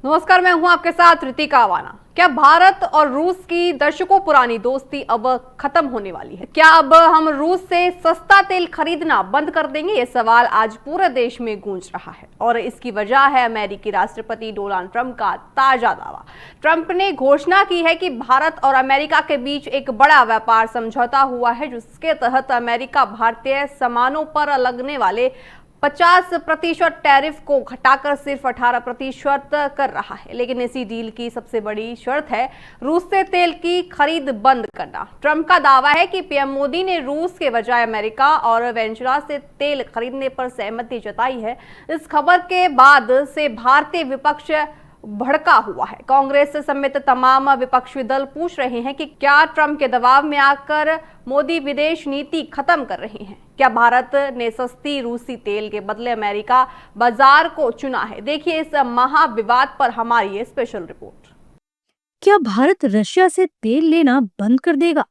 नमस्कार, मैं हूं आपके साथ रितिका आवाना। क्या भारत और रूस की दशकों पुरानी दोस्ती अब खत्म होने वाली है? क्या अब हम रूस से सस्ता तेल खरीदना बंद कर देंगे? ये सवाल आज पूरे देश में गूंज रहा है और इसकी वजह है अमेरिकी राष्ट्रपति डोनाल्ड ट्रंप का ताजा दावा। ट्रंप ने घोषणा की है कि भारत और अमेरिका के बीच एक बड़ा व्यापार समझौता हुआ है, जिसके तहत अमेरिका भारतीय सामानों पर लगने वाले 50% टैरिफ को घटाकर सिर्फ 18% कर रहा है। लेकिन इसी डील की सबसे बड़ी शर्त है रूस से तेल की खरीद बंद करना। ट्रंप का दावा है कि पीएम मोदी ने रूस के बजाय अमेरिका और वेनेजुएला से तेल खरीदने पर सहमति जताई है। इस खबर के बाद से भारतीय विपक्ष भड़का हुआ है। कांग्रेस समेत तमाम विपक्षी दल पूछ रहे हैं कि क्या ट्रंप के दबाव में आकर मोदी विदेश नीति खत्म कर रहे हैं? क्या भारत ने सस्ती रूसी तेल के बदले अमेरिका बाजार को चुना है? देखिए इस महाविवाद पर हमारी ये स्पेशल रिपोर्ट। क्या भारत रशिया से तेल लेना बंद कर देगा?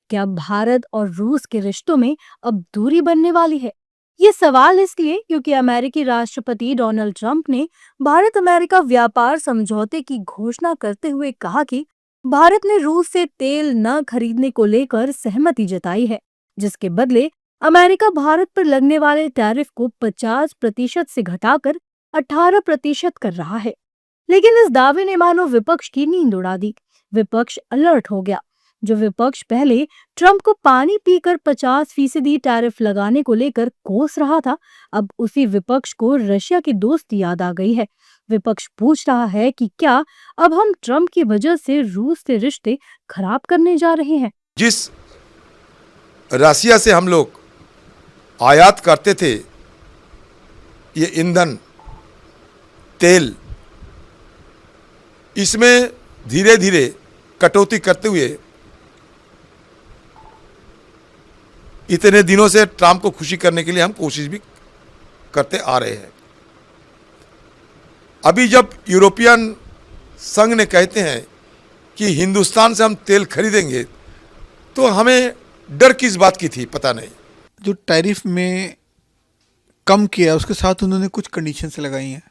क्या भारत और रूस के रिश्तों में अब दूरी बनने वाली है? ये सवाल इसलिए क्योंकि अमेरिकी राष्ट्रपति डोनाल्ड ट्रंप ने भारत अमेरिका व्यापार समझौते की घोषणा करते हुए कहा कि भारत ने रूस से तेल न खरीदने को लेकर सहमति जताई है, जिसके बदले अमेरिका भारत पर लगने वाले टैरिफ को 50% से घटाकर 18% कर रहा है। लेकिन इस दावे ने मानो विपक्ष की नींद उड़ा दी। विपक्ष अलर्ट हो गया। जो विपक्ष पहले ट्रंप को पानी पीकर 50% टैरिफ लगाने को लेकर कोस रहा था, अब उसी विपक्ष को रशिया की दोस्ती याद आ गई है। विपक्ष पूछ रहा है कि क्या अब हम ट्रंप की वजह से रूस से रिश्ते खराब करने जा रहे हैं? जिस रशिया से हम लोग आयात करते थे ये ईंधन तेल, इसमें धीरे धीरे कटौती करते हुए इतने दिनों से ट्रंप को खुशी करने के लिए हम कोशिश भी करते आ रहे हैं। अभी जब यूरोपियन संघ ने कहते हैं कि हिंदुस्तान से हम तेल खरीदेंगे, तो हमें डर किस बात की थी पता नहीं। जो टैरिफ में कम किया उसके साथ उन्होंने कुछ कंडीशंस लगाई हैं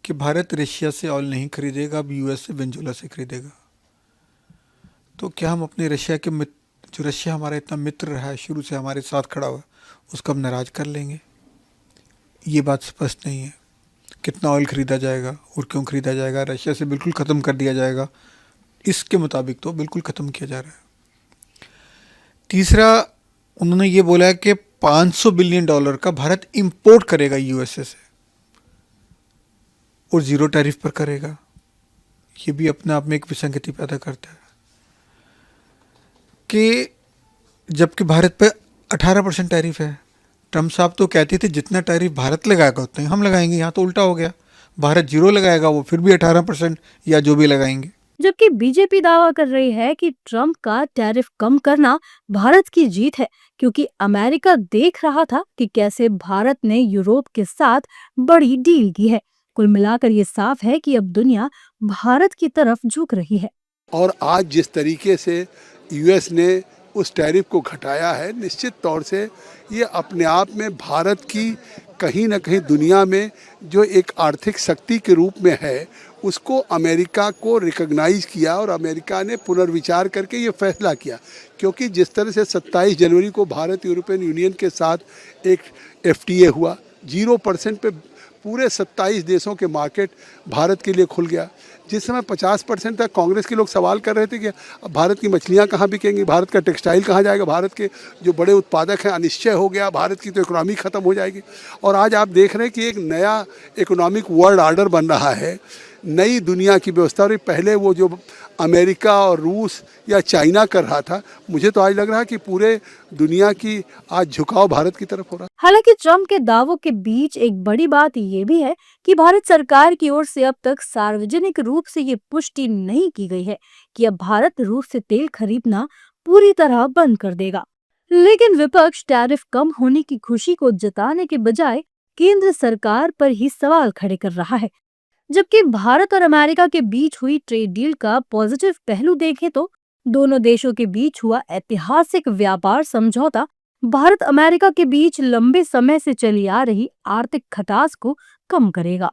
कि भारत रशिया से ऑयल नहीं खरीदेगा, अब यूएस से वेनेजुएला से खरीदेगा। तो क्या हम अपने रशिया के मित्र, जो रशिया हमारा इतना मित्र रहा है, शुरू से हमारे साथ खड़ा हुआ, उसको हम नाराज़ कर लेंगे? ये बात स्पष्ट नहीं है। कितना ऑयल खरीदा जाएगा और क्यों खरीदा जाएगा? रशिया से बिल्कुल ख़त्म कर दिया जाएगा, इसके मुताबिक तो बिल्कुल ख़त्म किया जा रहा है। तीसरा, उन्होंने ये बोला है कि $500 बिलियन का भारत इंपोर्ट करेगा यूएसए से और ज़ीरो टैरिफ पर करेगा। ये भी अपने आप में एक विसंगति पैदा करता है कि जबकि भारत पे 18% टैरिफ है। ट्रंप साहब तो कहते थे जितना टैरिफ भारत लगाएगा उतना ही हम लगाएंगे। यहाँ तो उल्टा हो गया, भारत जीरो लगाएगा, वो फिर भी 18% या जो भी लगाएंगे। जबकि बीजेपी दावा कर रही है कि ट्रंप का टैरिफ कम करना भारत की जीत है, क्योंकि अमेरिका देख रहा था कि कैसे भारत ने यूरोप के साथ बड़ी डील की है। कुल मिलाकर ये साफ है कि अब दुनिया भारत की तरफ झुक रही है। और आज जिस तरीके से यूएस ने उस टैरिफ को घटाया है, निश्चित तौर से ये अपने आप में भारत की कहीं ना कहीं दुनिया में जो एक आर्थिक शक्ति के रूप में है, उसको अमेरिका को रिकॉग्नाइज किया और अमेरिका ने पुनर्विचार करके ये फैसला किया। क्योंकि जिस तरह से 27 जनवरी को भारत यूरोपियन यूनियन के साथ एक एफटीए हुआ, 0% पे पूरे 27 देशों के मार्केट भारत के लिए खुल गया। जिस समय 50% तक कांग्रेस के लोग सवाल कर रहे थे कि अब भारत की मछलियां कहाँ बिकेंगी, भारत का टेक्सटाइल कहाँ जाएगा, भारत के जो बड़े उत्पादक हैं अनिश्चय हो गया, भारत की तो इकोनॉमी ख़त्म हो जाएगी। और आज आप देख रहे हैं कि एक नया इकोनॉमिक वर्ल्ड ऑर्डर बन रहा है, नई दुनिया की व्यवस्था। और पहले वो जो अमेरिका और रूस या चाइना कर रहा था, मुझे तो आज लग रहा है कि पूरे दुनिया की आज झुकाव भारत की तरफ हो रहा है। हालांकि ट्रंप के दावों के बीच एक बड़ी बात ये भी है कि भारत सरकार की ओर से अब तक सार्वजनिक रूप से ये पुष्टि नहीं की गई है कि अब भारत रूस से तेल खरीदना पूरी तरह बंद कर देगा। लेकिन विपक्ष टैरिफ कम होने की खुशी को जताने के बजाय केंद्र सरकार पर ही सवाल खड़े कर रहा है। जबकि भारत और अमेरिका के बीच हुई ट्रेड डील का पॉजिटिव पहलू देखें तो दोनों देशों के बीच हुआ ऐतिहासिक व्यापार समझौता भारत अमेरिका के बीच लंबे समय से चली आ रही आर्थिक खटास को कम करेगा।